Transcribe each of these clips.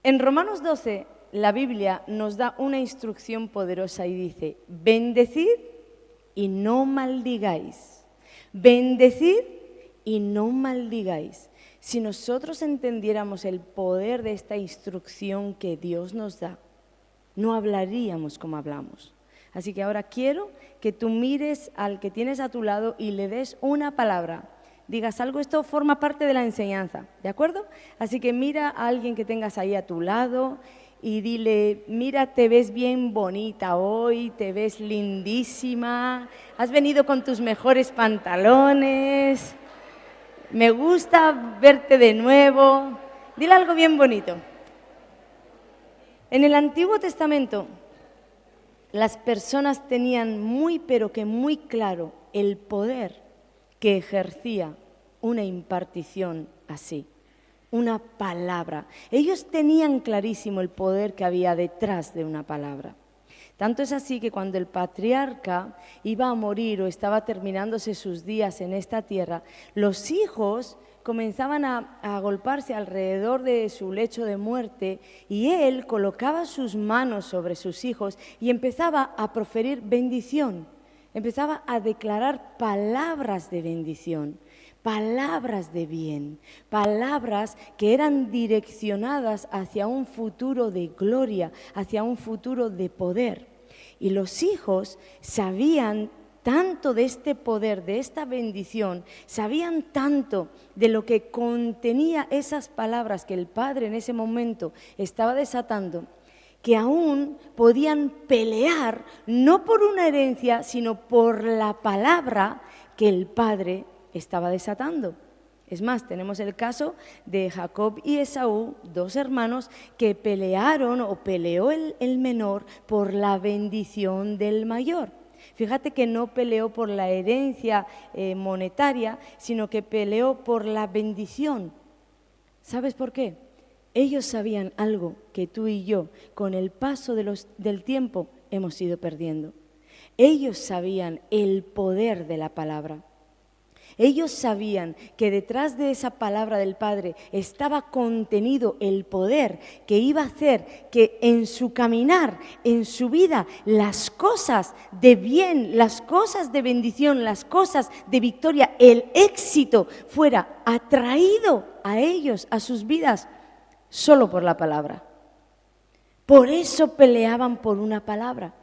En Romanos 12, la Biblia nos da una instrucción poderosa y dice: bendecid y no maldigáis. Bendecid y no maldigáis. Si nosotros entendiéramos el poder de esta instrucción que Dios nos da, no hablaríamos como hablamos. Así que ahora quiero que tú mires al que tienes a tu lado y le des una palabra. Digas algo, esto forma parte de la enseñanza, ¿de acuerdo? Así que mira a alguien que tengas ahí a tu lado y dile: mira, te ves bien bonita hoy, te ves lindísima, has venido con tus mejores pantalones, me gusta verte de nuevo. Dile algo bien bonito. En el Antiguo Testamento, las personas tenían muy, pero que muy claro el poder que ejercía una impartición así, una palabra. Ellos tenían clarísimo el poder que había detrás de una palabra. Tanto es así que cuando el patriarca iba a morir o estaba terminándose sus días en esta tierra, los hijos comenzaban a agolparse alrededor de su lecho de muerte y él colocaba sus manos sobre sus hijos y empezaba a proferir bendición, empezaba a declarar palabras de bendición, palabras de bien, palabras que eran direccionadas hacia un futuro de gloria, hacia un futuro de poder. Y los hijos sabían tanto de este poder, de esta bendición, sabían tanto de lo que contenía esas palabras que el padre en ese momento estaba desatando, que aún podían pelear no por una herencia, sino por la palabra que el padre estaba desatando. Es más, tenemos el caso de Jacob y Esaú, dos hermanos que pelearon o peleó el menor por la bendición del mayor. Fíjate que no peleó por la herencia monetaria, sino que peleó por la bendición. ¿Sabes por qué? Ellos sabían algo que tú y yo, con el paso del tiempo, hemos ido perdiendo. Ellos sabían el poder de la palabra. Ellos sabían que detrás de esa palabra del Padre estaba contenido el poder que iba a hacer que en su caminar, en su vida, las cosas de bien, las cosas de bendición, las cosas de victoria, el éxito fuera atraído a ellos, a sus vidas, solo por la palabra. Por eso peleaban por una palabra.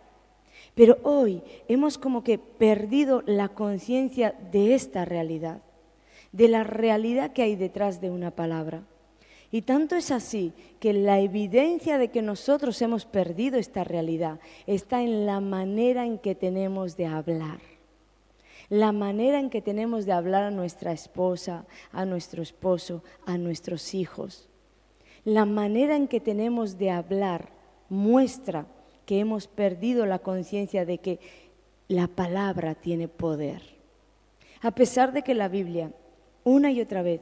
Pero hoy hemos como que perdido la conciencia de esta realidad, de la realidad que hay detrás de una palabra. Y tanto es así que la evidencia de que nosotros hemos perdido esta realidad está en la manera en que tenemos de hablar. La manera en que tenemos de hablar a nuestra esposa, a nuestro esposo, a nuestros hijos. La manera en que tenemos de hablar muestra que hemos perdido la conciencia de que la palabra tiene poder. A pesar de que la Biblia una y otra vez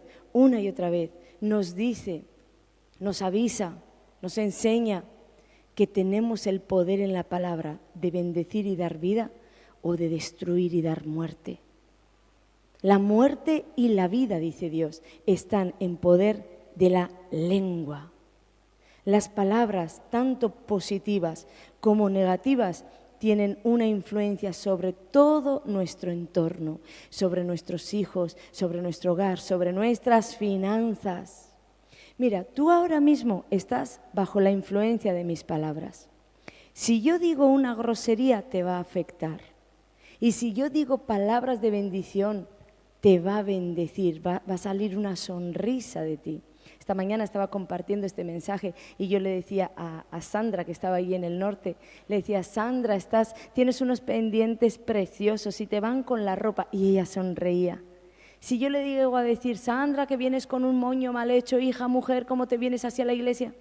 nos dice, nos avisa, nos enseña que tenemos el poder en la palabra de bendecir y dar vida o de destruir y dar muerte. La muerte y la vida, dice Dios, están en poder de la lengua. Las palabras, tanto positivas como negativas, tienen una influencia sobre todo nuestro entorno, sobre nuestros hijos, sobre nuestro hogar, sobre nuestras finanzas. Mira, tú ahora mismo estás bajo la influencia de mis palabras. Si yo digo una grosería, te va a afectar. Y si yo digo palabras de bendición, te va a bendecir, va a salir una sonrisa de ti. Esta mañana estaba compartiendo este mensaje y yo le decía a Sandra, que estaba ahí en el norte, le decía: Sandra, tienes unos pendientes preciosos y te van con la ropa. Y ella sonreía. Si yo le digo a decir: Sandra, que vienes con un moño mal hecho, hija, mujer, ¿cómo te vienes hacia la iglesia?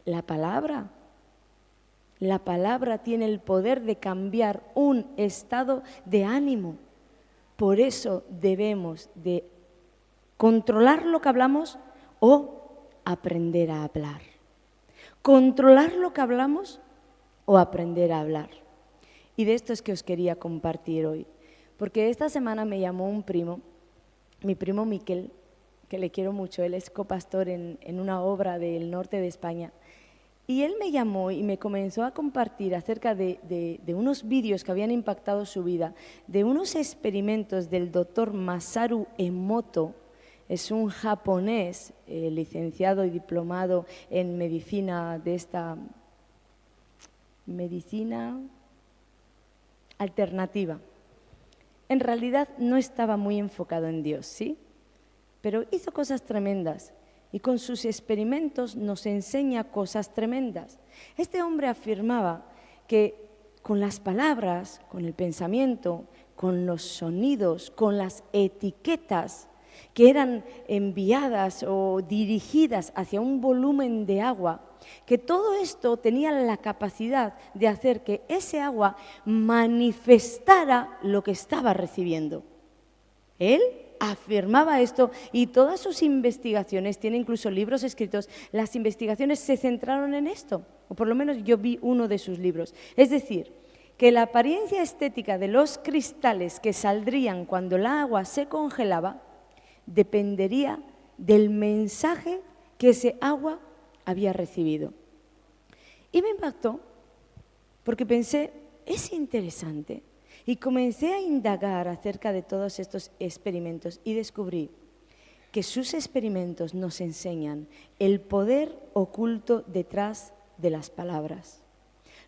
La palabra tiene el poder de cambiar un estado de ánimo. Por eso debemos de controlar lo que hablamos o aprender a hablar. Controlar lo que hablamos o aprender a hablar. Y de esto es que os quería compartir hoy. Porque esta semana me llamó un primo, mi primo Miquel, que le quiero mucho, él es copastor en una obra del norte de España. Y él me llamó y me comenzó a compartir acerca de unos vídeos que habían impactado su vida, de unos experimentos del doctor Masaru Emoto. Es un japonés licenciado y diplomado en medicina de esta medicina alternativa. En realidad no estaba muy enfocado en Dios, ¿sí? Pero hizo cosas tremendas. Y con sus experimentos nos enseña cosas tremendas. Este hombre afirmaba que con las palabras, con el pensamiento, con los sonidos, con las etiquetas que eran enviadas o dirigidas hacia un volumen de agua, que todo esto tenía la capacidad de hacer que ese agua manifestara lo que estaba recibiendo. Él afirmaba esto y todas sus investigaciones, tiene incluso libros escritos, las investigaciones se centraron en esto, o por lo menos yo vi uno de sus libros. Es decir, que la apariencia estética de los cristales que saldrían cuando el agua se congelaba dependería del mensaje que ese agua había recibido. Y me impactó porque pensé, es interesante. Y comencé a indagar acerca de todos estos experimentos y descubrí que sus experimentos nos enseñan el poder oculto detrás de las palabras.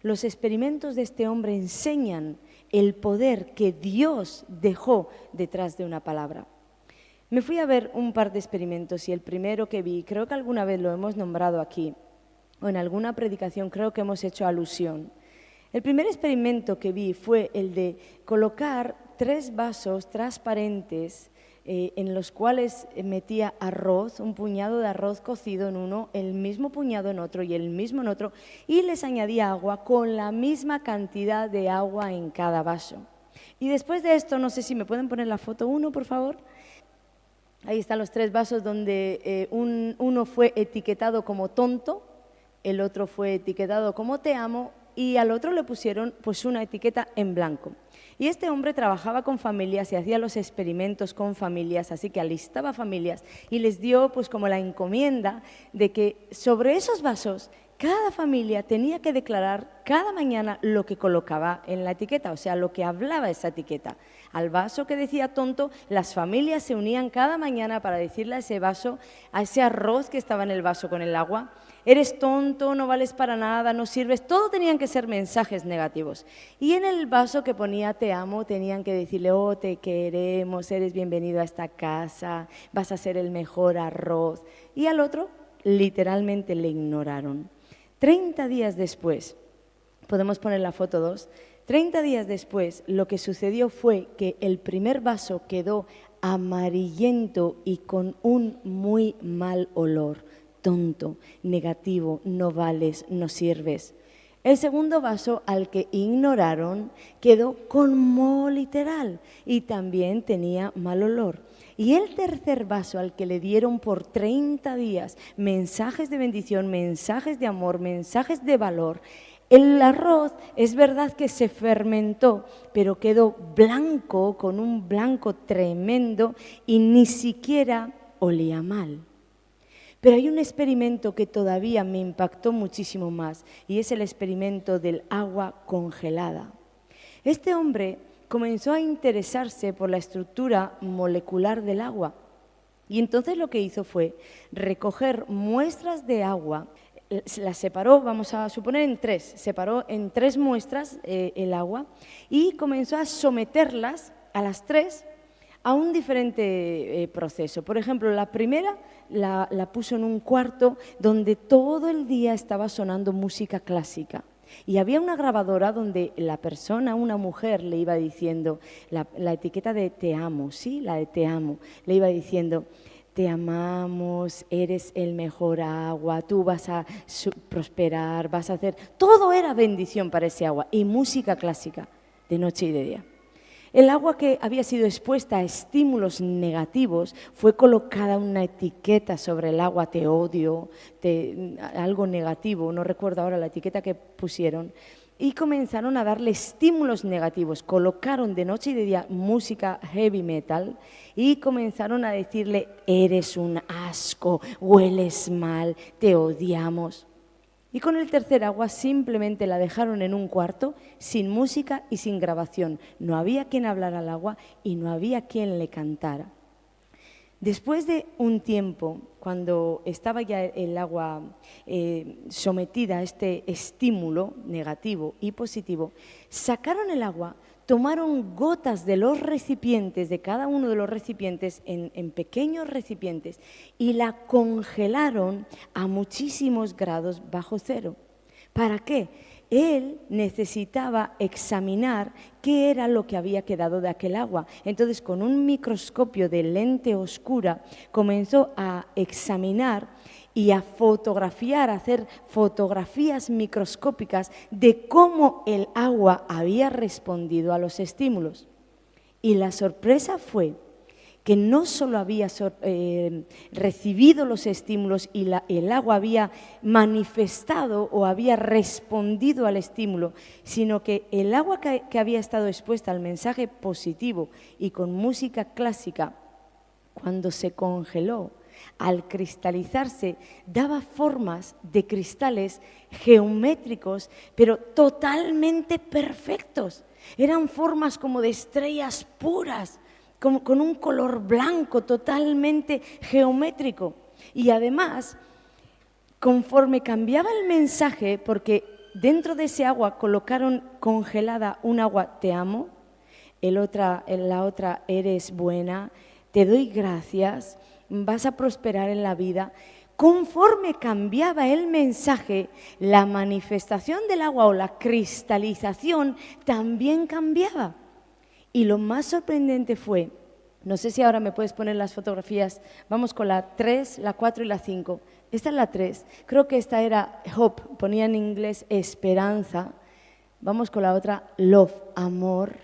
Los experimentos de este hombre enseñan el poder que Dios dejó detrás de una palabra. Me fui a ver un par de experimentos y el primero que vi, creo que alguna vez lo hemos nombrado aquí, o en alguna predicación creo que hemos hecho alusión. El primer experimento que vi fue el de colocar 3 vasos transparentes en los cuales metía arroz, un puñado de arroz cocido en uno, el mismo puñado en otro y el mismo en otro, y les añadía agua con la misma cantidad de agua en cada vaso. Y después de esto, no sé si me pueden poner la foto 1, por favor. Ahí están los 3 vasos donde uno fue etiquetado como tonto, el otro fue etiquetado como te amo, y al otro le pusieron pues una etiqueta en blanco. Y este hombre trabajaba con familias y hacía los experimentos con familias, así que alistaba familias y les dio pues como la encomienda de que sobre esos vasos cada familia tenía que declarar cada mañana lo que colocaba en la etiqueta, o sea, lo que hablaba esa etiqueta. Al vaso que decía tonto, las familias se unían cada mañana para decirle a ese vaso, a ese arroz que estaba en el vaso con el agua, eres tonto, no vales para nada, no sirves, todo tenían que ser mensajes negativos. Y en el vaso que ponía te amo, tenían que decirle, oh, te queremos, eres bienvenido a esta casa, vas a ser el mejor arroz. Y al otro, literalmente le ignoraron. 30 días después, podemos poner la foto 2, 30 días después lo que sucedió fue que el primer vaso quedó amarillento y con un muy mal olor, tonto, negativo, no vales, no sirves. El segundo vaso, al que ignoraron, quedó con moho literal y también tenía mal olor. Y el tercer vaso, al que le dieron por 30 días mensajes de bendición, mensajes de amor, mensajes de valor, el arroz es verdad que se fermentó, pero quedó blanco, con un blanco tremendo y ni siquiera olía mal. Pero hay un experimento que todavía me impactó muchísimo más y es el experimento del agua congelada. Este hombre comenzó a interesarse por la estructura molecular del agua y entonces lo que hizo fue recoger muestras de agua, las separó, vamos a suponer en 3, separó en 3 muestras el agua y comenzó a someterlas a las 3 a un diferente proceso. Por ejemplo, la primera la puso en un cuarto donde todo el día estaba sonando música clásica. Y había una grabadora donde la persona, una mujer, le iba diciendo, la etiqueta de te amo, ¿sí? La de te amo, le iba diciendo, te amamos, eres el mejor agua, tú vas a prosperar, vas a hacer... Todo era bendición para ese agua y música clásica de noche y de día. El agua que había sido expuesta a estímulos negativos fue colocada una etiqueta sobre el agua, te odio, algo negativo, no recuerdo ahora la etiqueta que pusieron. y comenzaron a darle estímulos negativos. Colocaron de noche y de día música heavy metal y comenzaron a decirle: eres un asco, hueles mal, te odiamos. Y con el tercer agua simplemente la dejaron en un cuarto sin música y sin grabación. No había quien hablara al agua y no había quien le cantara. Después de un tiempo, cuando estaba ya el agua sometida a este estímulo negativo y positivo, sacaron el agua, tomaron gotas de los recipientes, de cada uno de los recipientes, en pequeños recipientes, y la congelaron a muchísimos grados bajo cero. ¿Para qué? Él necesitaba examinar qué era lo que había quedado de aquel agua. Entonces, con un microscopio de lente oscura, comenzó a examinar y a fotografiar, a hacer fotografías microscópicas de cómo el agua había respondido a los estímulos. Y la sorpresa fue que no solo había recibido los estímulos y el agua había manifestado o había respondido al estímulo, sino que el agua que había estado expuesta al mensaje positivo y con música clásica, cuando se congeló, al cristalizarse, daba formas de cristales geométricos, pero totalmente perfectos. Eran formas como de estrellas puras, con un color blanco totalmente geométrico. Y además, conforme cambiaba el mensaje, porque dentro de ese agua colocaron congelada un agua: te amo, la otra: eres buena, te doy gracias, vas a prosperar en la vida. Conforme cambiaba el mensaje, la manifestación del agua o la cristalización también cambiaba. Y lo más sorprendente fue, no sé si ahora me puedes poner las fotografías, vamos con la 3, la 4 y la 5. Esta es la 3, creo que esta era hope, ponía en inglés esperanza. Vamos con la otra, love, amor.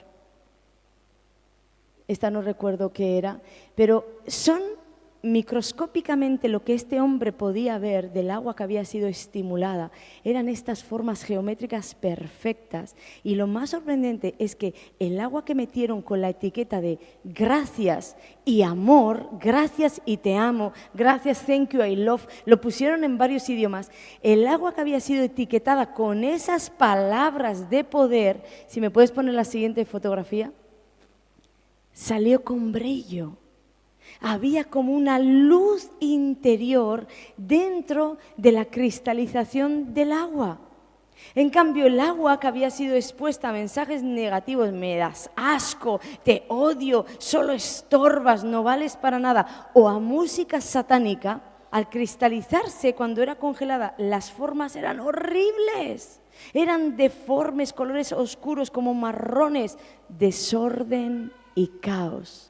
Esta no recuerdo qué era, pero son microscópicamente lo que este hombre podía ver del agua que había sido estimulada. Eran estas formas geométricas perfectas, y lo más sorprendente es que el agua que metieron con la etiqueta de gracias y amor, gracias y te amo, gracias, thank you, I love, lo pusieron en varios idiomas. El agua que había sido etiquetada con esas palabras de poder, si me puedes poner la siguiente fotografía, salió con brillo. Había como una luz interior dentro de la cristalización del agua. En cambio, el agua que había sido expuesta a mensajes negativos: me das asco, te odio, solo estorbas, no vales para nada, o a música satánica, al cristalizarse, cuando era congelada, las formas eran horribles. Eran deformes, colores oscuros como marrones, desorden y caos.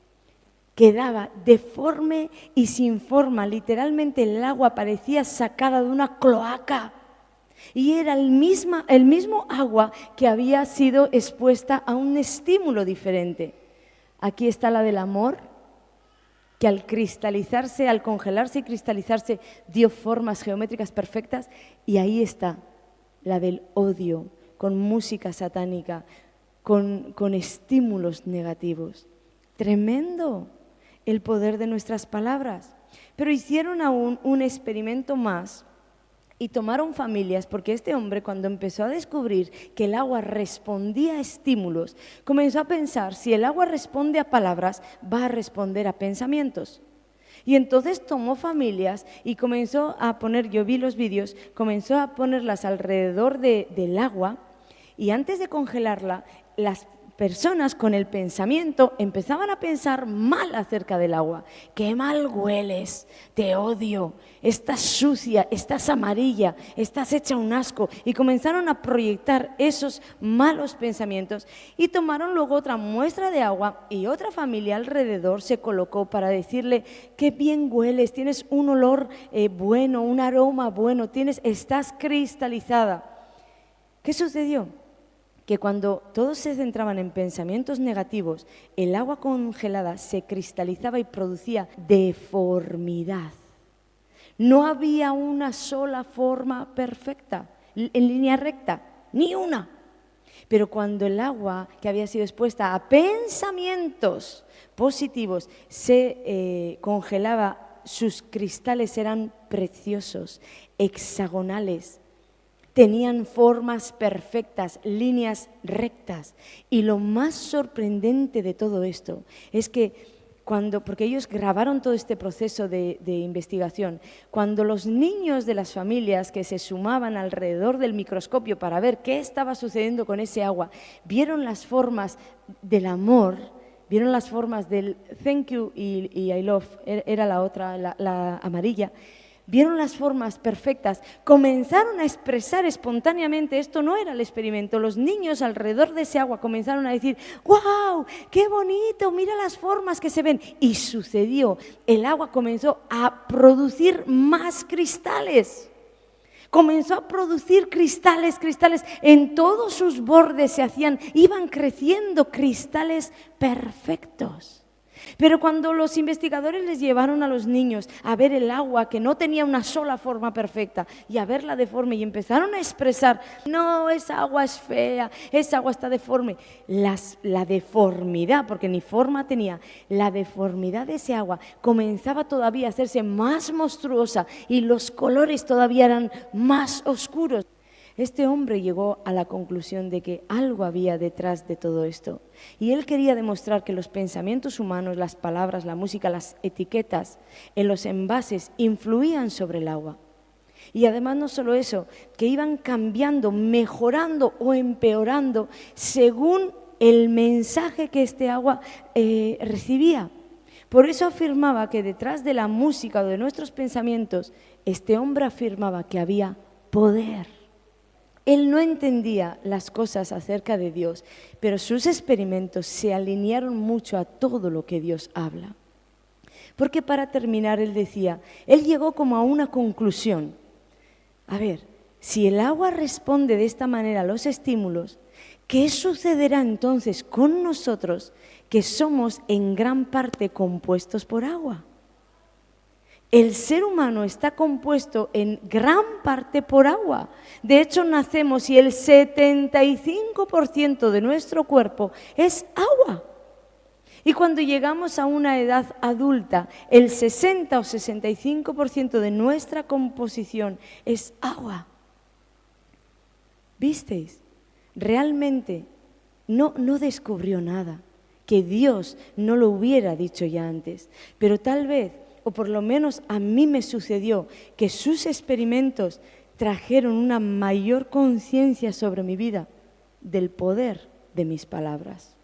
Quedaba deforme y sin forma, literalmente el agua parecía sacada de una cloaca, y era el mismo agua que había sido expuesta a un estímulo diferente. Aquí está la del amor, que al cristalizarse, al congelarse y cristalizarse, dio formas geométricas perfectas, y ahí está la del odio, con música satánica, con estímulos negativos. Tremendo el poder de nuestras palabras. Pero hicieron aún un experimento más y tomaron familias, porque este hombre, cuando empezó a descubrir que el agua respondía a estímulos, comenzó a pensar: si el agua responde a palabras, va a responder a pensamientos. Y entonces tomó familias y comenzó a poner, yo vi los vídeos, comenzó a ponerlas alrededor del agua, y antes de congelarla, las personas con el pensamiento empezaban a pensar mal acerca del agua. ¡Qué mal hueles! ¡Te odio! ¡Estás sucia! ¡Estás amarilla! ¡Estás hecha un asco! Y comenzaron a proyectar esos malos pensamientos, y tomaron luego otra muestra de agua, y otra familia alrededor se colocó para decirle: ¡qué bien hueles! Tienes un olor bueno, un aroma bueno, estás cristalizada. ¿Qué sucedió? Que cuando todos se centraban en pensamientos negativos, el agua congelada se cristalizaba y producía deformidad. No había una sola forma perfecta, en línea recta, ni una. Pero cuando el agua que había sido expuesta a pensamientos positivos se congelaba, sus cristales eran preciosos, hexagonales, tenían formas perfectas, líneas rectas. Y lo más sorprendente de todo esto es que porque ellos grabaron todo este proceso de investigación, cuando los niños de las familias que se sumaban alrededor del microscopio para ver qué estaba sucediendo con ese agua, vieron las formas del amor, vieron las formas del thank you y I love, era la otra, la amarilla, vieron las formas perfectas, comenzaron a expresar espontáneamente, esto no era el experimento, los niños alrededor de ese agua comenzaron a decir, ¡wow! ¡Qué bonito! Mira las formas que se ven. Y sucedió, el agua comenzó a producir más cristales. Comenzó a producir cristales, en todos sus bordes iban creciendo cristales perfectos. Pero cuando los investigadores les llevaron a los niños a ver el agua que no tenía una sola forma perfecta y a verla deforme y empezaron a expresar, no, esa agua es fea, esa agua está deforme, la deformidad, porque ni forma tenía, la deformidad de ese agua comenzaba todavía a hacerse más monstruosa y los colores todavía eran más oscuros. Este hombre llegó a la conclusión de que algo había detrás de todo esto y él quería demostrar que los pensamientos humanos, las palabras, la música, las etiquetas en los envases influían sobre el agua. Y además no solo eso, que iban cambiando, mejorando o empeorando según el mensaje que este agua recibía. Por eso afirmaba que detrás de la música o de nuestros pensamientos, este hombre afirmaba que había poder. Él no entendía las cosas acerca de Dios, pero sus experimentos se alinearon mucho a todo lo que Dios habla. Porque para terminar, él decía, él llegó como a una conclusión. A ver, si el agua responde de esta manera a los estímulos, ¿qué sucederá entonces con nosotros que somos en gran parte compuestos por agua? El ser humano está compuesto en gran parte por agua. De hecho, nacemos y el 75% de nuestro cuerpo es agua. Y cuando llegamos a una edad adulta, el 60 o 65% de nuestra composición es agua. ¿Visteis? Realmente no descubrió nada que Dios no lo hubiera dicho ya antes, pero tal vez, o por lo menos a mí me sucedió, que sus experimentos trajeron una mayor conciencia sobre mi vida del poder de mis palabras.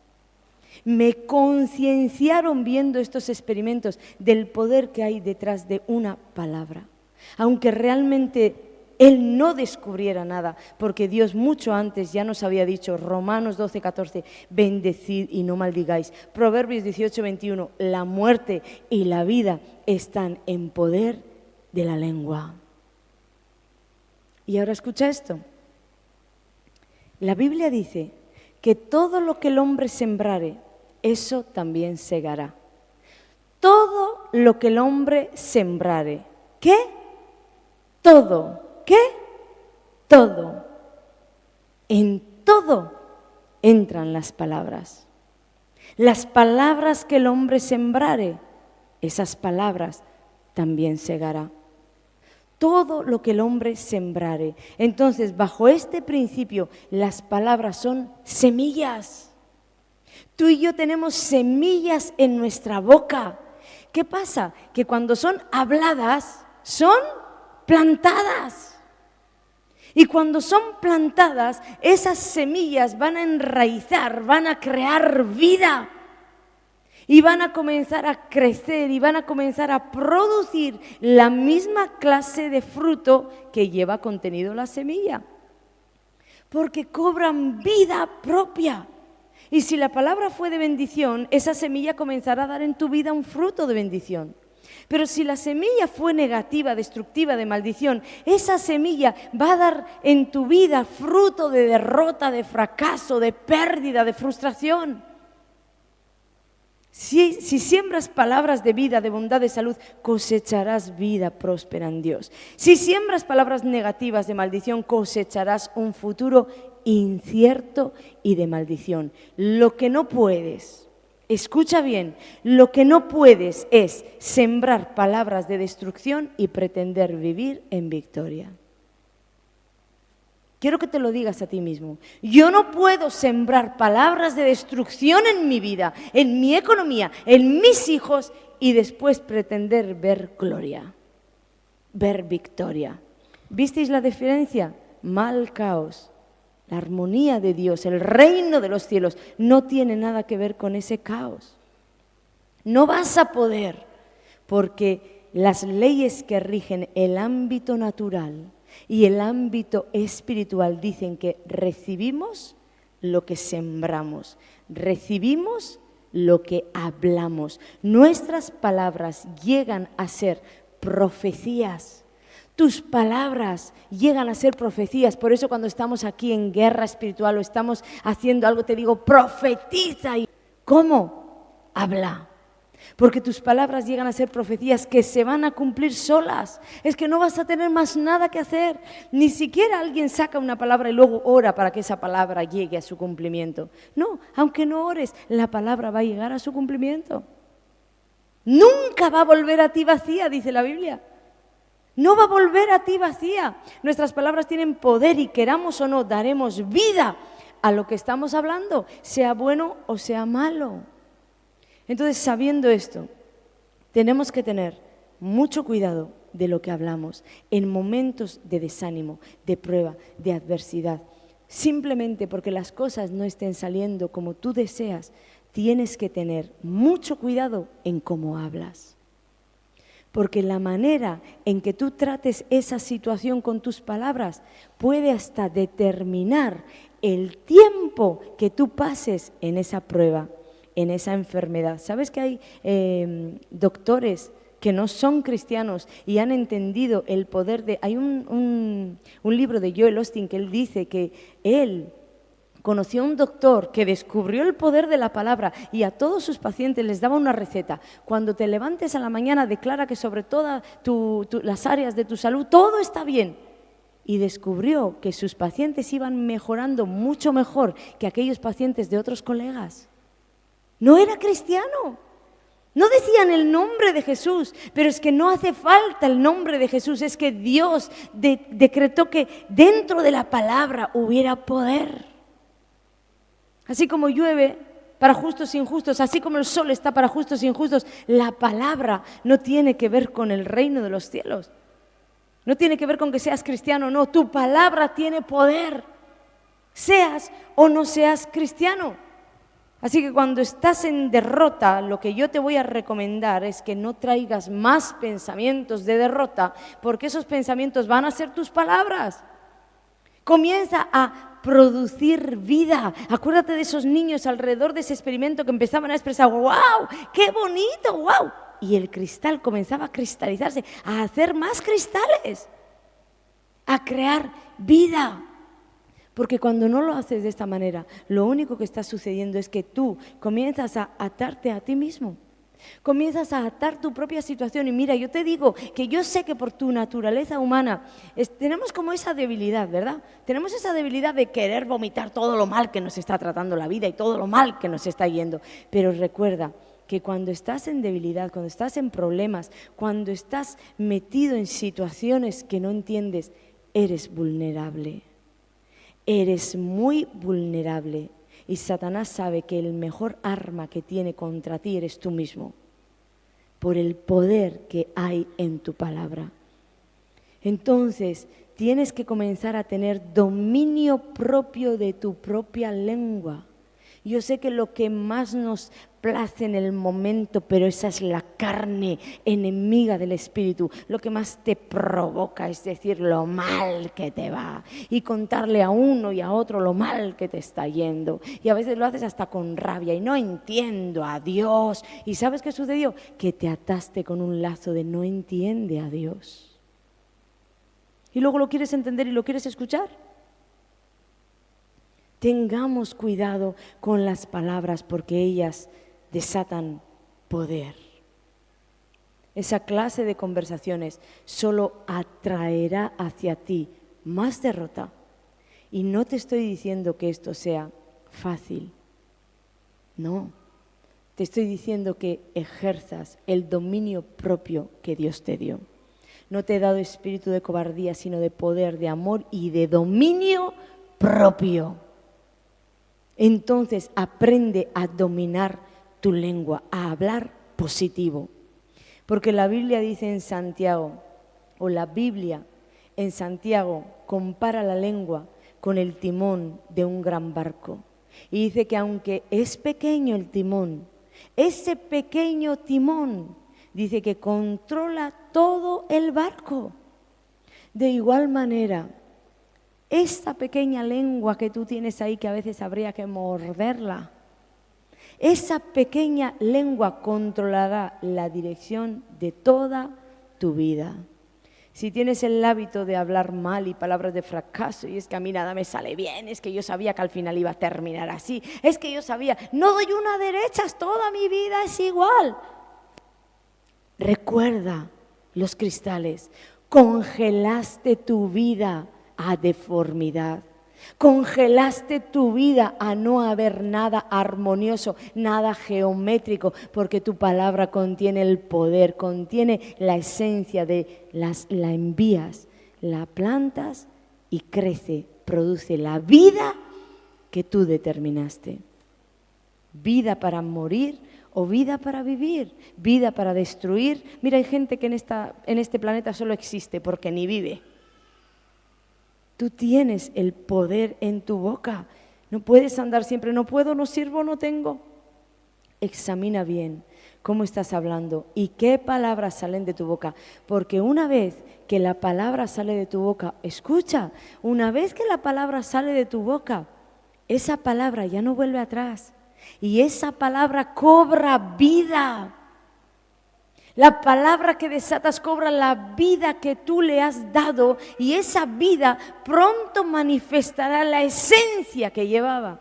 Me concienciaron viendo estos experimentos del poder que hay detrás de una palabra. Aunque realmente él no descubriera nada, porque Dios mucho antes ya nos había dicho, Romanos 12:14, bendecid y no maldigáis. Proverbios 18:21, la muerte y la vida están en poder de la lengua. Y ahora escucha esto. La Biblia dice que todo lo que el hombre sembrare, eso también segará. Todo lo que el hombre sembrare. ¿Qué? Todo. ¿Qué? Todo. En todo entran las palabras. Las palabras que el hombre sembrare, esas palabras también segará. Todo lo que el hombre sembrare. Entonces, bajo este principio, las palabras son semillas. Tú y yo tenemos semillas en nuestra boca. ¿Qué pasa? Que cuando son habladas, son plantadas. Y cuando son plantadas, esas semillas van a enraizar, van a crear vida. Y van a comenzar a crecer y van a comenzar a producir la misma clase de fruto que lleva contenido la semilla. Porque cobran vida propia. Y si la palabra fue de bendición, esa semilla comenzará a dar en tu vida un fruto de bendición. Pero si la semilla fue negativa, destructiva, de maldición, esa semilla va a dar en tu vida fruto de derrota, de fracaso, de pérdida, de frustración. Si siembras palabras de vida, de bondad, de salud, cosecharás vida próspera en Dios. Si siembras palabras negativas de maldición, cosecharás un futuro incierto y de maldición. Lo que no puedes, escucha bien, lo que no puedes es sembrar palabras de destrucción y pretender vivir en victoria. Quiero que te lo digas a ti mismo. Yo no puedo sembrar palabras de destrucción en mi vida, en mi economía, en mis hijos y después pretender ver gloria, ver victoria. ¿Visteis la diferencia? Mal, caos. La armonía de Dios, el reino de los cielos, no tiene nada que ver con ese caos. No vas a poder, porque las leyes que rigen el ámbito natural y el ámbito espiritual dicen que recibimos lo que sembramos, recibimos lo que hablamos. Nuestras palabras llegan a ser profecías. Tus palabras llegan a ser profecías. Por eso cuando estamos aquí en guerra espiritual o estamos haciendo algo, te digo, profetiza. ¿Cómo? Habla. Porque tus palabras llegan a ser profecías que se van a cumplir solas. Es que no vas a tener más nada que hacer. Ni siquiera alguien saca una palabra y luego ora para que esa palabra llegue a su cumplimiento. No, aunque no ores, la palabra va a llegar a su cumplimiento. Nunca va a volver a ti vacía, dice la Biblia. No va a volver a ti vacía. Nuestras palabras tienen poder y queramos o no, daremos vida a lo que estamos hablando, sea bueno o sea malo. Entonces, sabiendo esto, tenemos que tener mucho cuidado de lo que hablamos en momentos de desánimo, de prueba, de adversidad. Simplemente porque las cosas no estén saliendo como tú deseas, tienes que tener mucho cuidado en cómo hablas. Porque la manera en que tú trates esa situación con tus palabras puede hasta determinar el tiempo que tú pases en esa prueba, en esa enfermedad. ¿Sabes que hay doctores que no son cristianos y han entendido el poder de... Hay un libro de Joel Osteen que él dice que él conoció a un doctor que descubrió el poder de la palabra y a todos sus pacientes les daba una receta. Cuando te levantes a la mañana, declara que sobre todas las áreas de tu salud todo está bien. Y descubrió que sus pacientes iban mejorando mucho mejor que aquellos pacientes de otros colegas. No era cristiano. No decían el nombre de Jesús, pero es que no hace falta el nombre de Jesús. Es que Dios decretó que dentro de la palabra hubiera poder. Así como llueve para justos e injustos, así como el sol está para justos e injustos, la palabra no tiene que ver con el reino de los cielos. No tiene que ver con que seas cristiano, no. Tu palabra tiene poder, seas o no seas cristiano. Así que cuando estás en derrota, lo que yo te voy a recomendar es que no traigas más pensamientos de derrota, porque esos pensamientos van a ser tus palabras. Comienza a producir vida. Acuérdate de esos niños alrededor de ese experimento que empezaban a expresar, ¡wow! ¡Qué bonito! ¡Wow! Y el cristal comenzaba a cristalizarse, a hacer más cristales, a crear vida. Porque cuando no lo haces de esta manera, lo único que está sucediendo es que tú comienzas a atarte a ti mismo. Comienzas a atar tu propia situación. Y mira, yo te digo que yo sé que por tu naturaleza humana tenemos como esa debilidad, ¿verdad? Tenemos esa debilidad de querer vomitar todo lo mal que nos está tratando la vida y todo lo mal que nos está yendo. Pero recuerda que cuando estás en debilidad, cuando estás en problemas, cuando estás metido en situaciones que no entiendes, eres vulnerable. Eres muy vulnerable y Satanás sabe que el mejor arma que tiene contra ti eres tú mismo, por el poder que hay en tu palabra. Entonces, tienes que comenzar a tener dominio propio de tu propia lengua. Yo sé que lo que más nos place en el momento, pero esa es la carne enemiga del espíritu. Lo que más te provoca es decir lo mal que te va y contarle a uno y a otro lo mal que te está yendo. Y a veces lo haces hasta con rabia y no entiendo a Dios. ¿Y sabes qué sucedió? Que te ataste con un lazo de no entiende a Dios. Y luego lo quieres entender y lo quieres escuchar. Tengamos cuidado con las palabras porque ellas desatan poder. Esa clase de conversaciones solo atraerá hacia ti más derrota Y no te estoy diciendo que esto sea fácil, no. Te estoy diciendo que ejerzas el dominio propio que Dios te dio. No te he dado espíritu de cobardía, sino de poder, de amor y de dominio propio. Entonces aprende a dominar tu lengua, a hablar positivo. Porque la Biblia dice en Santiago, o la Biblia en Santiago compara la lengua con el timón de un gran barco. Y dice que aunque es pequeño el timón, ese pequeño timón dice que controla todo el barco. De igual manera, esta pequeña lengua que tú tienes ahí, que a veces habría que morderla, esa pequeña lengua controlará la dirección de toda tu vida. Si tienes el hábito de hablar mal y palabras de fracaso, y es que a mí nada me sale bien, es que yo sabía que al final iba a terminar así, es que yo sabía, no doy una derechas, toda mi vida es igual. Recuerda los cristales, congelaste tu vida a deformidad. Congelaste tu vida a no haber nada armonioso, nada geométrico, porque tu palabra contiene el poder, contiene la esencia la envías, la plantas y crece, produce la vida que tú determinaste. Vida para morir o vida para vivir, vida para destruir. Mira, hay gente que en este planeta solo existe porque ni vive. Tú tienes el poder en tu boca. No puedes andar siempre, no puedo, no sirvo, no tengo. Examina bien cómo estás hablando y qué palabras salen de tu boca. Porque una vez que la palabra sale de tu boca, escucha, una vez que la palabra sale de tu boca, esa palabra ya no vuelve atrás. Y esa palabra cobra vida. La palabra que desatas cobra la vida que tú le has dado y esa vida pronto manifestará la esencia que llevaba.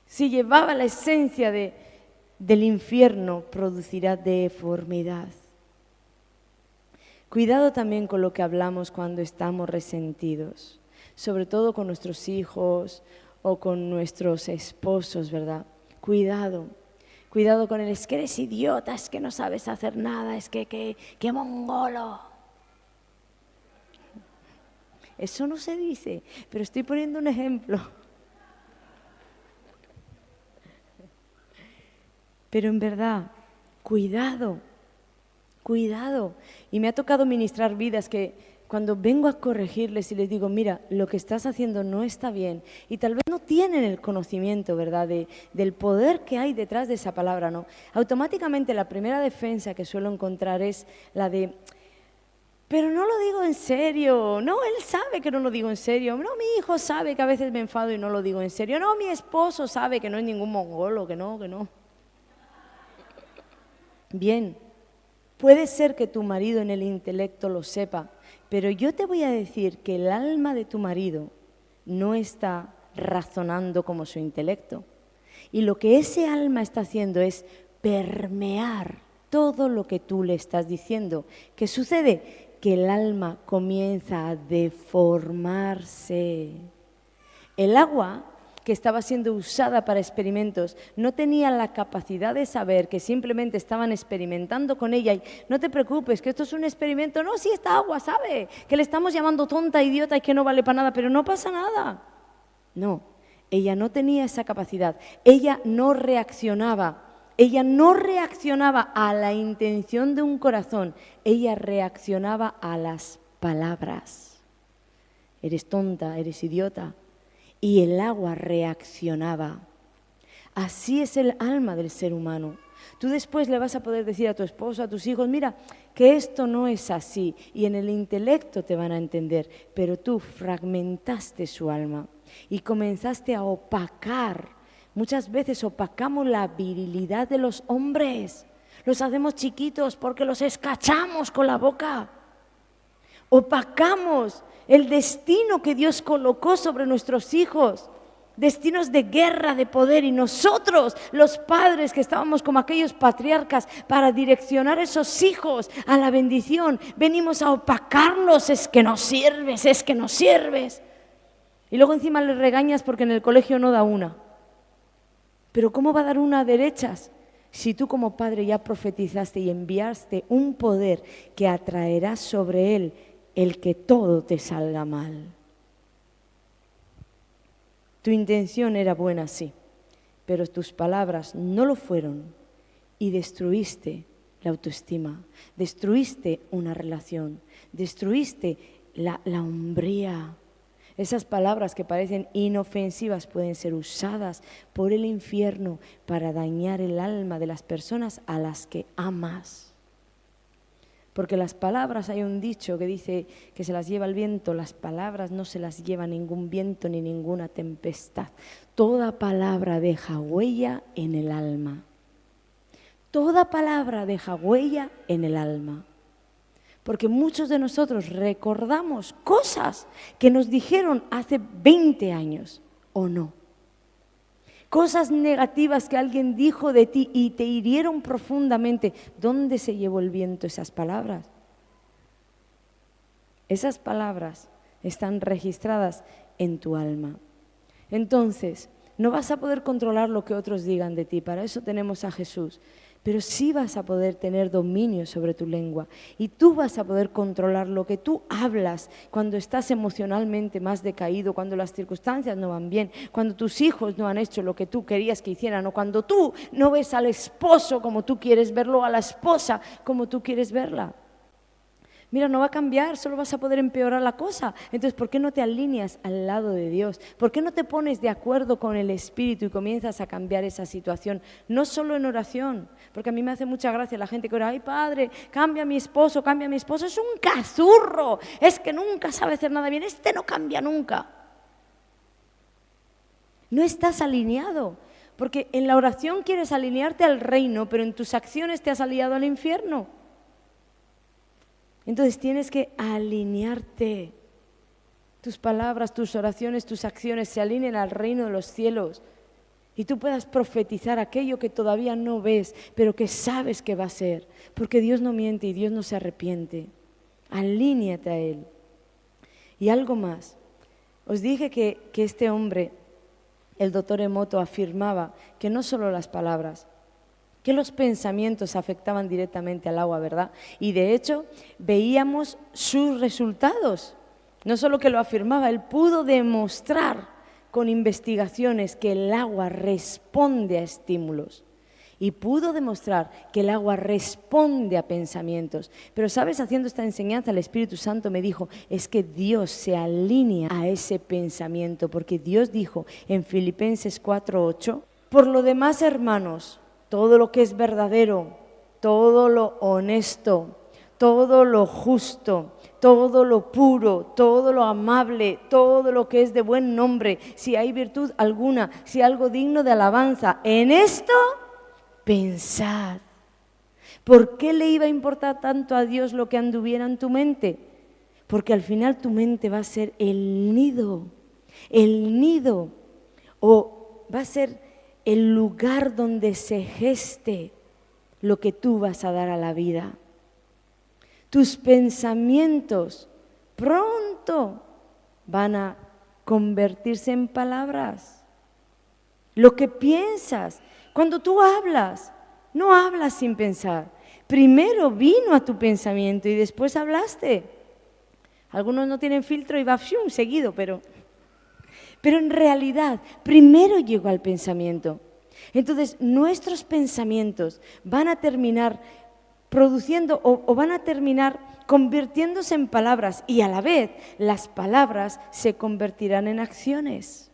Si llevaba la esencia del infierno, producirá deformidad. Cuidado también con lo que hablamos cuando estamos resentidos, sobre todo con nuestros hijos o con nuestros esposos, ¿verdad? Cuidado. Cuidado con él, es que eres idiota, es que no sabes hacer nada, es que mongolo. Eso no se dice, pero estoy poniendo un ejemplo. Pero en verdad, cuidado. Y me ha tocado ministrar vidas que cuando vengo a corregirles y les digo, mira, lo que estás haciendo no está bien, y tal vez no tienen el conocimiento, ¿verdad?, del poder que hay detrás de esa palabra, ¿no? Automáticamente la primera defensa que suelo encontrar es la de, pero no lo digo en serio, no, él sabe que no lo digo en serio, no, mi hijo sabe que a veces me enfado y no lo digo en serio, no, mi esposo sabe que no es ningún mongolo, que no. Bien, puede ser que tu marido en el intelecto lo sepa, pero yo te voy a decir que el alma de tu marido no está razonando como su intelecto. Y lo que ese alma está haciendo es permear todo lo que tú le estás diciendo. ¿Qué sucede? Que el alma comienza a deformarse. El agua que estaba siendo usada para experimentos, no tenía la capacidad de saber que simplemente estaban experimentando con ella y no te preocupes, que esto es un experimento, no, si esta agua sabe que le estamos llamando tonta, idiota y que no vale para nada, pero no pasa nada. No, ella no tenía esa capacidad, ella no reaccionaba a la intención de un corazón, ella reaccionaba a las palabras. Eres tonta, eres idiota. Y el agua reaccionaba. Así es el alma del ser humano. Tú después le vas a poder decir a tu esposo, a tus hijos, mira, que esto no es así. Y en el intelecto te van a entender, pero tú fragmentaste su alma y comenzaste a opacar. Muchas veces opacamos la virilidad de los hombres. Los hacemos chiquitos porque los escachamos con la boca. Opacamos el destino que Dios colocó sobre nuestros hijos, destinos de guerra, de poder, y nosotros, los padres que estábamos como aquellos patriarcas para direccionar a esos hijos a la bendición, venimos a opacarlos, es que no sirves. Y luego encima le regañas porque en el colegio no da una. Pero ¿cómo va a dar una a derechas si tú como padre ya profetizaste y enviaste un poder que atraerá sobre él el que todo te salga mal? Tu intención era buena, sí, pero tus palabras no lo fueron y destruiste la autoestima, destruiste una relación, destruiste la hombría. Esas palabras que parecen inofensivas pueden ser usadas por el infierno para dañar el alma de las personas a las que amas. Porque las palabras, hay un dicho que dice que se las lleva el viento, las palabras no se las lleva ningún viento ni ninguna tempestad. Toda palabra deja huella en el alma. Toda palabra deja huella en el alma. Porque muchos de nosotros recordamos cosas que nos dijeron hace 20 años, ¿o no? Cosas negativas que alguien dijo de ti y te hirieron profundamente. ¿Dónde se llevó el viento esas palabras? Esas palabras están registradas en tu alma. Entonces, no vas a poder controlar lo que otros digan de ti. Para eso tenemos a Jesús. Pero sí vas a poder tener dominio sobre tu lengua y tú vas a poder controlar lo que tú hablas cuando estás emocionalmente más decaído, cuando las circunstancias no van bien, cuando tus hijos no han hecho lo que tú querías que hicieran o cuando tú no ves al esposo como tú quieres verlo, a la esposa como tú quieres verla. Mira, no va a cambiar, solo vas a poder empeorar la cosa. Entonces, ¿por qué no te alineas al lado de Dios? ¿Por qué no te pones de acuerdo con el Espíritu y comienzas a cambiar esa situación? No solo en oración, porque a mí me hace mucha gracia la gente que ora, ay Padre, cambia a mi esposo, es un cazurro, es que nunca sabe hacer nada bien, este no cambia nunca. No estás alineado, porque en la oración quieres alinearte al reino, pero en tus acciones te has aliado al infierno. Entonces tienes que alinearte. Tus palabras, tus oraciones, tus acciones se alineen al reino de los cielos y tú puedas profetizar aquello que todavía no ves, pero que sabes que va a ser, porque Dios no miente y Dios no se arrepiente. Alíneate a Él. Y algo más. Os dije que este hombre, el doctor Emoto, afirmaba que no solo las palabras, que los pensamientos afectaban directamente al agua, ¿verdad? Y de hecho veíamos sus resultados. No solo que lo afirmaba, él pudo demostrar con investigaciones que el agua responde a estímulos. Y pudo demostrar que el agua responde a pensamientos. Pero, ¿sabes? Haciendo esta enseñanza, el Espíritu Santo me dijo, es que Dios se alinea a ese pensamiento. Porque Dios dijo en Filipenses 4:8, por lo demás, hermanos, todo lo que es verdadero, todo lo honesto, todo lo justo, todo lo puro, todo lo amable, todo lo que es de buen nombre, si hay virtud alguna, si algo digno de alabanza, en esto pensad. ¿Por qué le iba a importar tanto a Dios lo que anduviera en tu mente? Porque al final tu mente va a ser el nido, o va a ser el lugar donde se geste lo que tú vas a dar a la vida. Tus pensamientos pronto van a convertirse en palabras. Lo que piensas, cuando tú hablas, no hablas sin pensar. Primero vino a tu pensamiento y después hablaste. Algunos no tienen filtro y va seguido, pero en realidad primero llegó al pensamiento. Entonces nuestros pensamientos van a terminar produciendo o van a terminar convirtiéndose en palabras y a la vez las palabras se convertirán en acciones.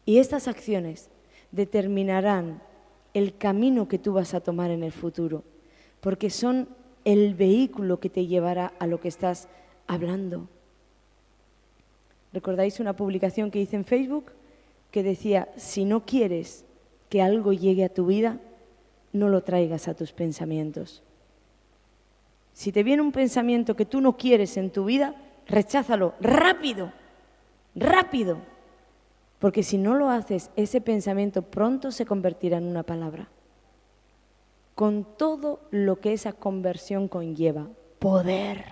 Y estas acciones determinarán el camino que tú vas a tomar en el futuro, porque son el vehículo que te llevará a lo que estás hablando. ¿Recordáis una publicación que hice en Facebook que decía, si no quieres que algo llegue a tu vida, no lo traigas a tus pensamientos? Si te viene un pensamiento que tú no quieres en tu vida, recházalo rápido, rápido. Porque si no lo haces, ese pensamiento pronto se convertirá en una palabra. Con todo lo que esa conversión conlleva. Poder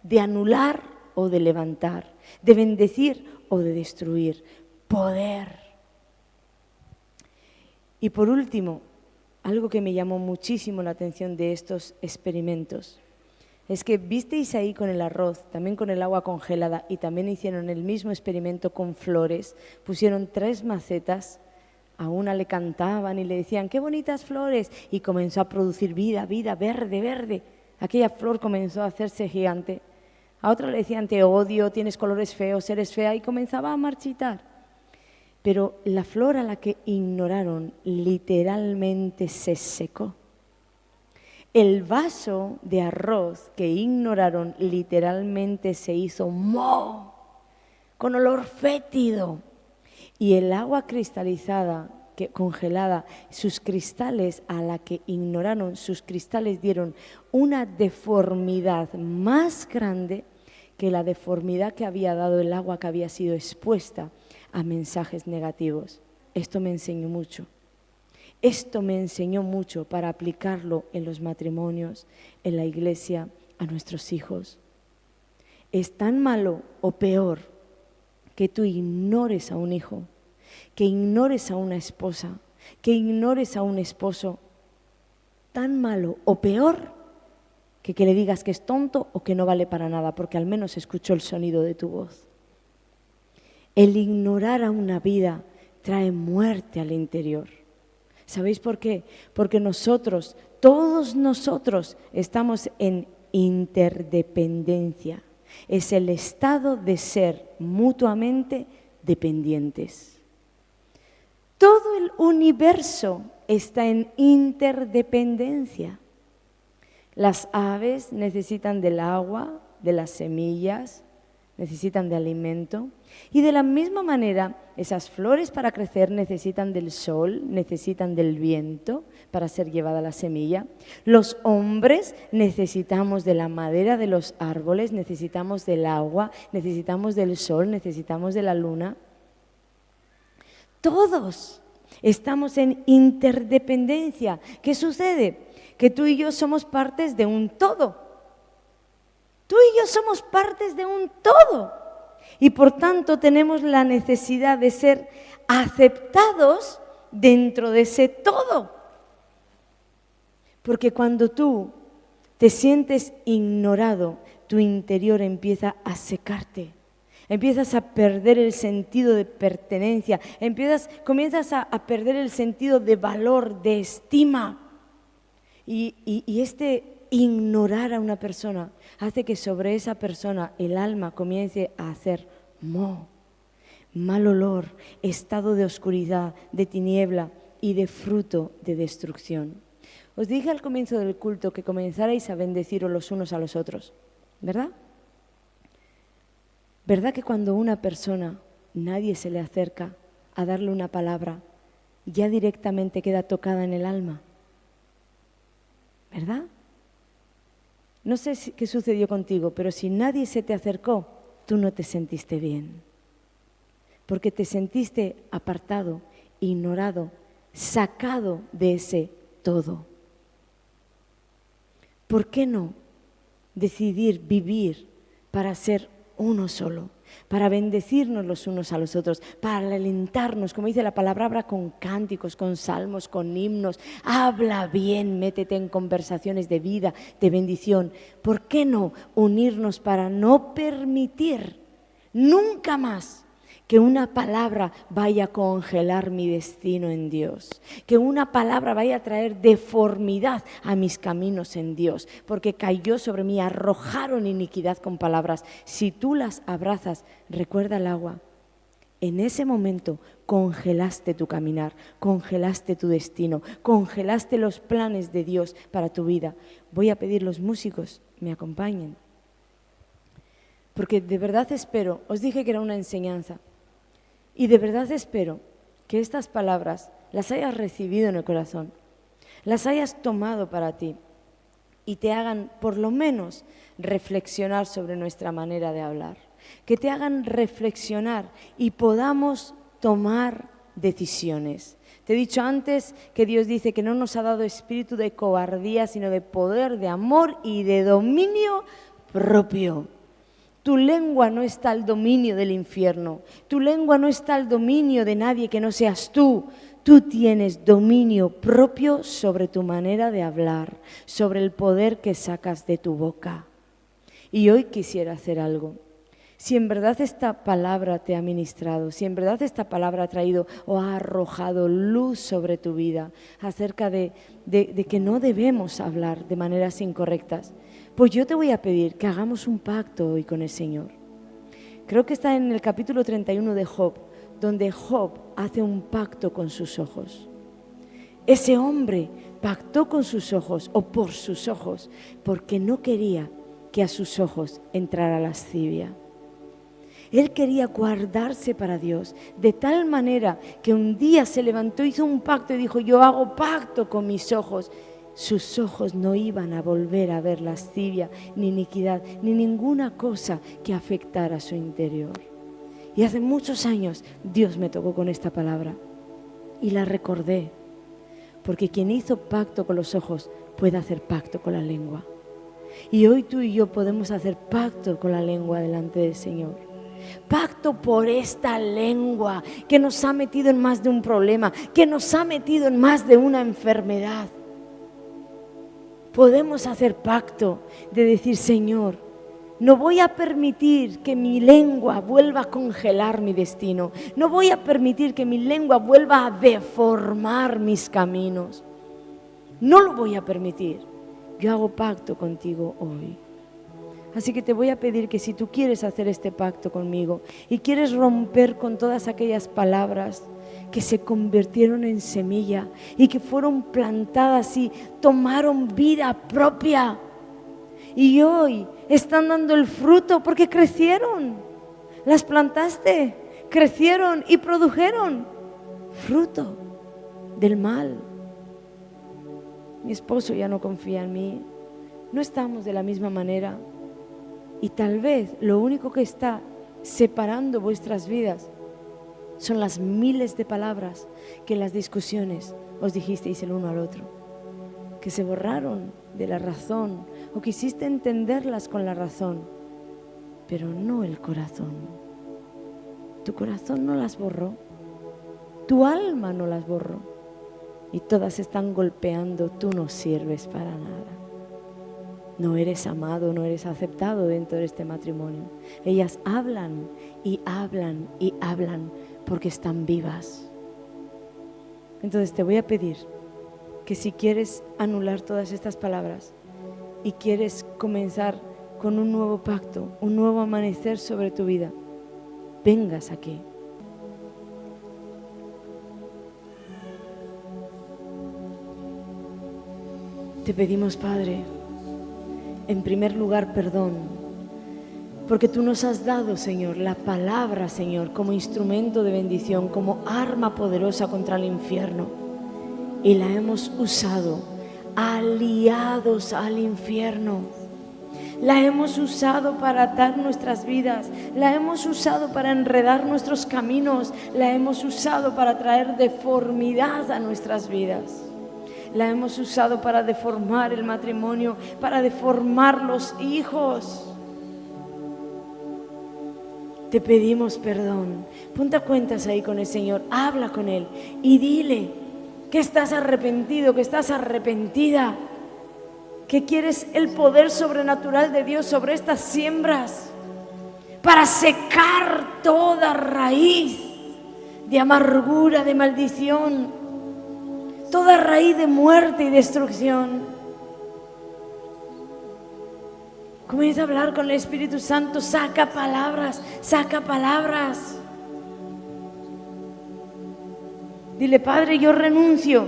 de anular o de levantar, de bendecir o de destruir. Poder. Y por último, algo que me llamó muchísimo la atención de estos experimentos es que visteis ahí con el arroz, también con el agua congelada, y también hicieron el mismo experimento con flores. Pusieron 3 macetas, a una le cantaban y le decían ¡qué bonitas flores! Y comenzó a producir vida, vida, verde, verde. Aquella flor comenzó a hacerse gigante. A otra le decían te odio, tienes colores feos, eres fea, y comenzaba a marchitar. Pero la flor a la que ignoraron literalmente se secó. El vaso de arroz que ignoraron literalmente se hizo moho, con olor fétido. Y el agua cristalizada, congelada, sus cristales a la que ignoraron, sus cristales dieron una deformidad más grande que la deformidad que había dado el agua que había sido expuesta a mensajes negativos. Esto me enseñó mucho. Esto me enseñó mucho para aplicarlo en los matrimonios, en la iglesia, a nuestros hijos. Es tan malo o peor que tú ignores a un hijo, que ignores a una esposa, que ignores a un esposo. Tan malo o peor que le digas que es tonto o que no vale para nada, porque al menos escuchó el sonido de tu voz. El ignorar a una vida trae muerte al interior. ¿Sabéis por qué? Porque nosotros, todos nosotros, estamos en interdependencia. Es el estado de ser mutuamente dependientes. Todo el universo está en interdependencia. Las aves necesitan del agua, de las semillas, necesitan de alimento. Y de la misma manera, esas flores para crecer necesitan del sol, necesitan del viento para ser llevada la semilla. Los hombres necesitamos de la madera de los árboles, necesitamos del agua, necesitamos del sol, necesitamos de la luna. Todos estamos en interdependencia. ¿Qué sucede? Que tú y yo somos partes de un todo. Tú y yo somos partes de un todo. Y por tanto tenemos la necesidad de ser aceptados dentro de ese todo. Porque cuando tú te sientes ignorado, tu interior empieza a secarte. Empiezas a perder el sentido de pertenencia. Comienzas a perder el sentido de valor, de estima. Y este ignorar a una persona hace que sobre esa persona el alma comience a hacer moho, mal olor, estado de oscuridad, de tiniebla y de fruto de destrucción. Os dije al comienzo del culto que comenzarais a bendeciros los unos a los otros, ¿verdad? ¿Verdad que cuando una persona, nadie se le acerca a darle una palabra, ya directamente queda tocada en el alma? ¿Verdad? No sé qué sucedió contigo, pero si nadie se te acercó, tú no te sentiste bien. Porque te sentiste apartado, ignorado, sacado de ese todo. ¿Por qué no decidir vivir para ser uno solo? Para bendecirnos los unos a los otros, para alentarnos, como dice la palabra, habla con cánticos, con salmos, con himnos, habla bien, métete en conversaciones de vida, de bendición. ¿Por qué no unirnos para no permitir nunca más que una palabra vaya a congelar mi destino en Dios? Que una palabra vaya a traer deformidad a mis caminos en Dios, porque cayó sobre mí, arrojaron iniquidad con palabras. Si tú las abrazas, recuerda el agua. En ese momento congelaste tu caminar, congelaste tu destino, congelaste los planes de Dios para tu vida. Voy a pedir los músicos me acompañen, porque de verdad espero, os dije que era una enseñanza, y de verdad espero que estas palabras las hayas recibido en el corazón, las hayas tomado para ti y te hagan por lo menos reflexionar sobre nuestra manera de hablar, que te hagan reflexionar y podamos tomar decisiones. Te he dicho antes que Dios dice que no nos ha dado espíritu de cobardía, sino de poder, de amor y de dominio propio. Tu lengua no está al dominio del infierno. Tu lengua no está al dominio de nadie que no seas tú. Tú tienes dominio propio sobre tu manera de hablar, sobre el poder que sacas de tu boca. Y hoy quisiera hacer algo. Si en verdad esta palabra te ha ministrado, si en verdad esta palabra ha traído o ha arrojado luz sobre tu vida acerca de que no debemos hablar de maneras incorrectas, pues yo te voy a pedir que hagamos un pacto hoy con el Señor. Creo que está en el capítulo 31 de Job, donde Job hace un pacto con sus ojos. Ese hombre pactó con sus ojos o por sus ojos porque no quería que a sus ojos entrara lascivia. Él quería guardarse para Dios, de tal manera que un día se levantó, hizo un pacto y dijo: yo hago pacto con mis ojos. Sus ojos no iban a volver a ver lascivia, ni iniquidad, ni ninguna cosa que afectara su interior. Y hace muchos años Dios me tocó con esta palabra y la recordé, porque quien hizo pacto con los ojos puede hacer pacto con la lengua. Y hoy tú y yo podemos hacer pacto con la lengua delante del Señor. Pacto por esta lengua que nos ha metido en más de un problema, que nos ha metido en más de una enfermedad. Podemos hacer pacto de decir: Señor, no voy a permitir que mi lengua vuelva a congelar mi destino. No voy a permitir que mi lengua vuelva a deformar mis caminos. No lo voy a permitir. Yo hago pacto contigo hoy. Así que te voy a pedir que si tú quieres hacer este pacto conmigo y quieres romper con todas aquellas palabras que se convirtieron en semilla y que fueron plantadas y tomaron vida propia y hoy están dando el fruto porque crecieron, las plantaste, crecieron y produjeron fruto del mal. Mi esposo ya no confía en mí, no estamos de la misma manera. Y tal vez lo único que está separando vuestras vidas son las miles de palabras que en las discusiones os dijisteis el uno al otro, que se borraron de la razón o quisiste entenderlas con la razón, pero no el corazón. Tu corazón no las borró, tu alma no las borró y todas están golpeando. Tú no sirves para nada. No eres amado, no eres aceptado dentro de este matrimonio. Ellas hablan y hablan y hablan porque están vivas. Entonces te voy a pedir que si quieres anular todas estas palabras y quieres comenzar con un nuevo pacto, un nuevo amanecer sobre tu vida, vengas aquí. Te pedimos, Padre, en primer lugar, perdón, porque tú nos has dado, Señor, la palabra, Señor, como instrumento de bendición, como arma poderosa contra el infierno, y la hemos usado aliados al infierno. La hemos usado para atar nuestras vidas, la hemos usado para enredar nuestros caminos, la hemos usado para traer deformidad a nuestras vidas. La hemos usado para deformar el matrimonio, para deformar los hijos. Te pedimos perdón. Ponte a cuentas ahí con el Señor, habla con Él y dile que estás arrepentido, que estás arrepentida, que quieres el poder sobrenatural de Dios sobre estas siembras para secar toda raíz de amargura, de maldición, toda raíz de muerte y destrucción. Comienza a hablar con el Espíritu Santo, saca palabras, saca palabras. Dile: Padre, yo renuncio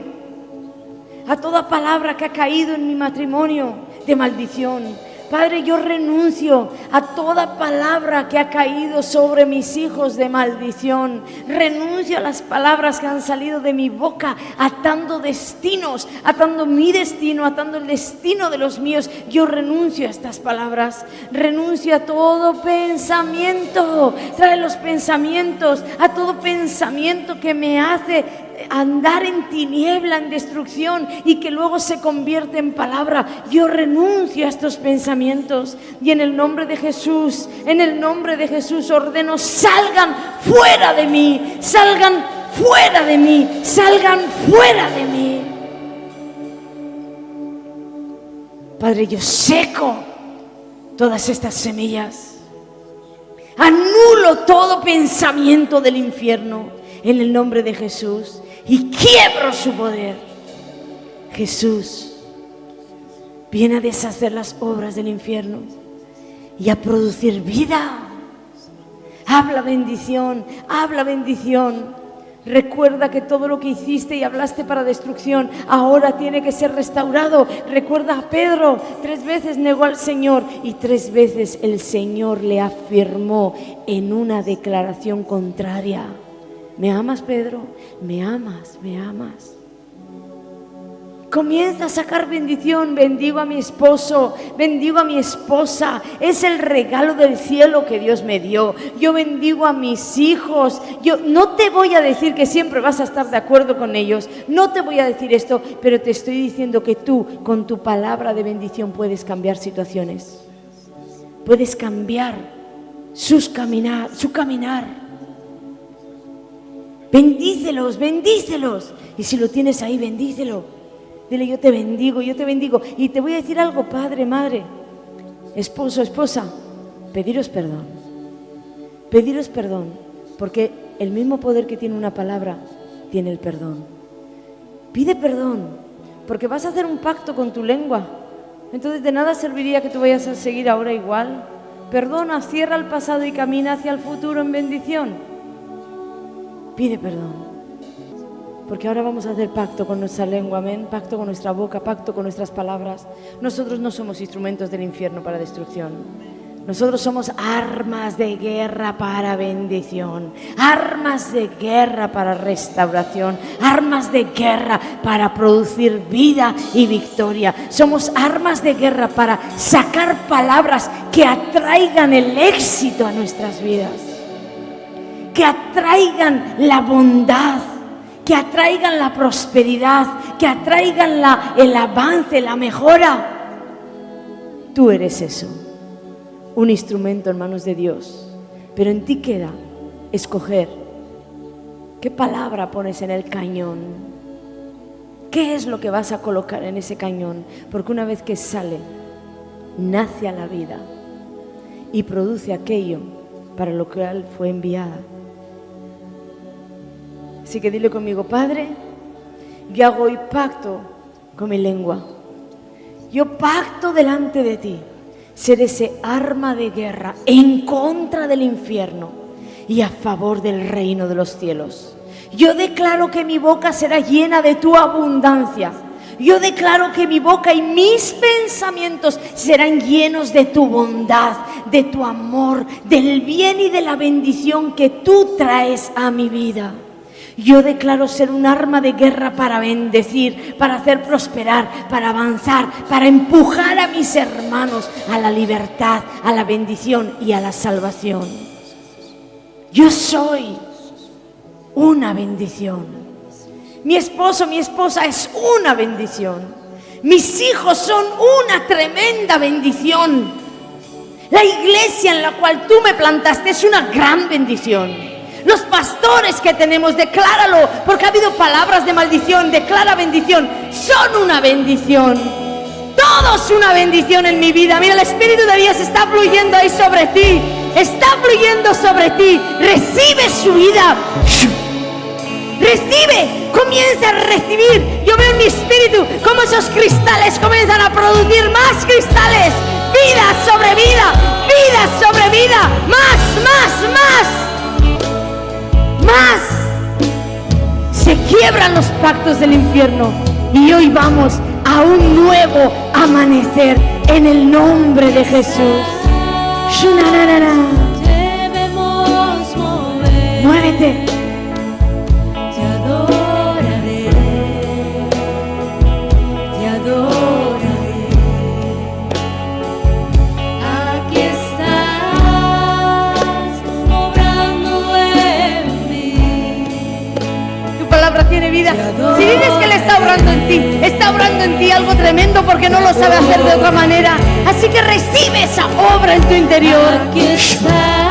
a toda palabra que ha caído en mi matrimonio de maldición. Padre, yo renuncio a toda palabra que ha caído sobre mis hijos de maldición. Renuncio a las palabras que han salido de mi boca, atando destinos, atando mi destino, atando el destino de los míos. Yo renuncio a estas palabras. Renuncio a todo pensamiento. Trae los pensamientos, a todo pensamiento que me hace andar en tiniebla, en destrucción, y que luego se convierte en palabra. Yo renuncio a estos pensamientos y en el nombre de Jesús, ordeno: salgan fuera de mí, salgan fuera de mí, salgan fuera de mí. Padre, yo seco todas estas semillas, anulo todo pensamiento del infierno en el nombre de Jesús y quiebro su poder. Jesús, viene a deshacer las obras del infierno y a producir vida. Habla bendición, habla bendición. Recuerda que todo lo que hiciste y hablaste para destrucción ahora tiene que ser restaurado. Recuerda a Pedro, 3 veces negó al Señor y 3 veces el Señor le afirmó en una declaración contraria. ¿Me amas, Pedro? ¿Me amas? ¿Me amas? Comienza a sacar bendición. Bendigo a mi esposo, bendigo a mi esposa. Es el regalo del cielo que Dios me dio. Yo bendigo a mis hijos. Yo no te voy a decir que siempre vas a estar de acuerdo con ellos. No te voy a decir esto, pero te estoy diciendo que tú, con tu palabra de bendición, puedes cambiar situaciones. Puedes cambiar su caminar. Bendícelos, bendícelos. Y si lo tienes ahí, bendícelo. Dile: yo te bendigo, yo te bendigo. Y te voy a decir algo, padre, madre, esposo, esposa: pediros perdón. Pediros perdón, porque el mismo poder que tiene una palabra tiene el perdón. Pide perdón, porque vas a hacer un pacto con tu lengua. Entonces de nada serviría que tú vayas a seguir ahora igual. Perdona, cierra el pasado y camina hacia el futuro en bendición. Pide perdón. Porque ahora vamos a hacer pacto con nuestra lengua, amén. Pacto con nuestra boca, pacto con nuestras palabras. Nosotros no somos instrumentos del infierno para destrucción. Nosotros somos armas de guerra para bendición, armas de guerra para restauración, armas de guerra para producir vida y victoria. Somos armas de guerra para sacar palabras que atraigan el éxito a nuestras vidas, que atraigan la bondad, que atraigan la prosperidad, que atraigan el avance, la mejora. Tú eres eso, un instrumento en manos de Dios, pero en ti queda escoger qué palabra pones en el cañón, qué es lo que vas a colocar en ese cañón, porque una vez que sale, nace a la vida y produce aquello para lo cual fue enviada. Así que dile conmigo: Padre, yo hago hoy pacto con mi lengua. Yo pacto delante de ti ser ese arma de guerra en contra del infierno y a favor del reino de los cielos. Yo declaro que mi boca será llena de tu abundancia. Yo declaro que mi boca y mis pensamientos serán llenos de tu bondad, de tu amor, del bien y de la bendición que tú traes a mi vida. Yo declaro ser un arma de guerra para bendecir, para hacer prosperar, para avanzar, para empujar a mis hermanos a la libertad, a la bendición y a la salvación. Yo soy una bendición. Mi esposo, mi esposa es una bendición. Mis hijos son una tremenda bendición. La iglesia en la cual tú me plantaste es una gran bendición. Los pastores que tenemos, decláralo, porque ha habido palabras de maldición. Declara bendición, son una bendición. Todos una bendición en mi vida. Mira, el Espíritu de Dios está fluyendo ahí sobre ti. Está fluyendo sobre ti. Recibe su vida. Recibe, comienza a recibir. Yo veo en mi espíritu cómo esos cristales comienzan a producir más cristales. Vida sobre vida, vida sobre vida. Más. Se quiebran los pactos del infierno y hoy vamos a un nuevo amanecer en el nombre de Jesús. Muévete. Te adoraré. Aquí estás obrando en mí. palabra tiene vida. Si dices que Él está obrando en ti algo tremendo porque no lo sabe hacer de otra manera. Así que recibe esa obra en tu interior. Aquí está.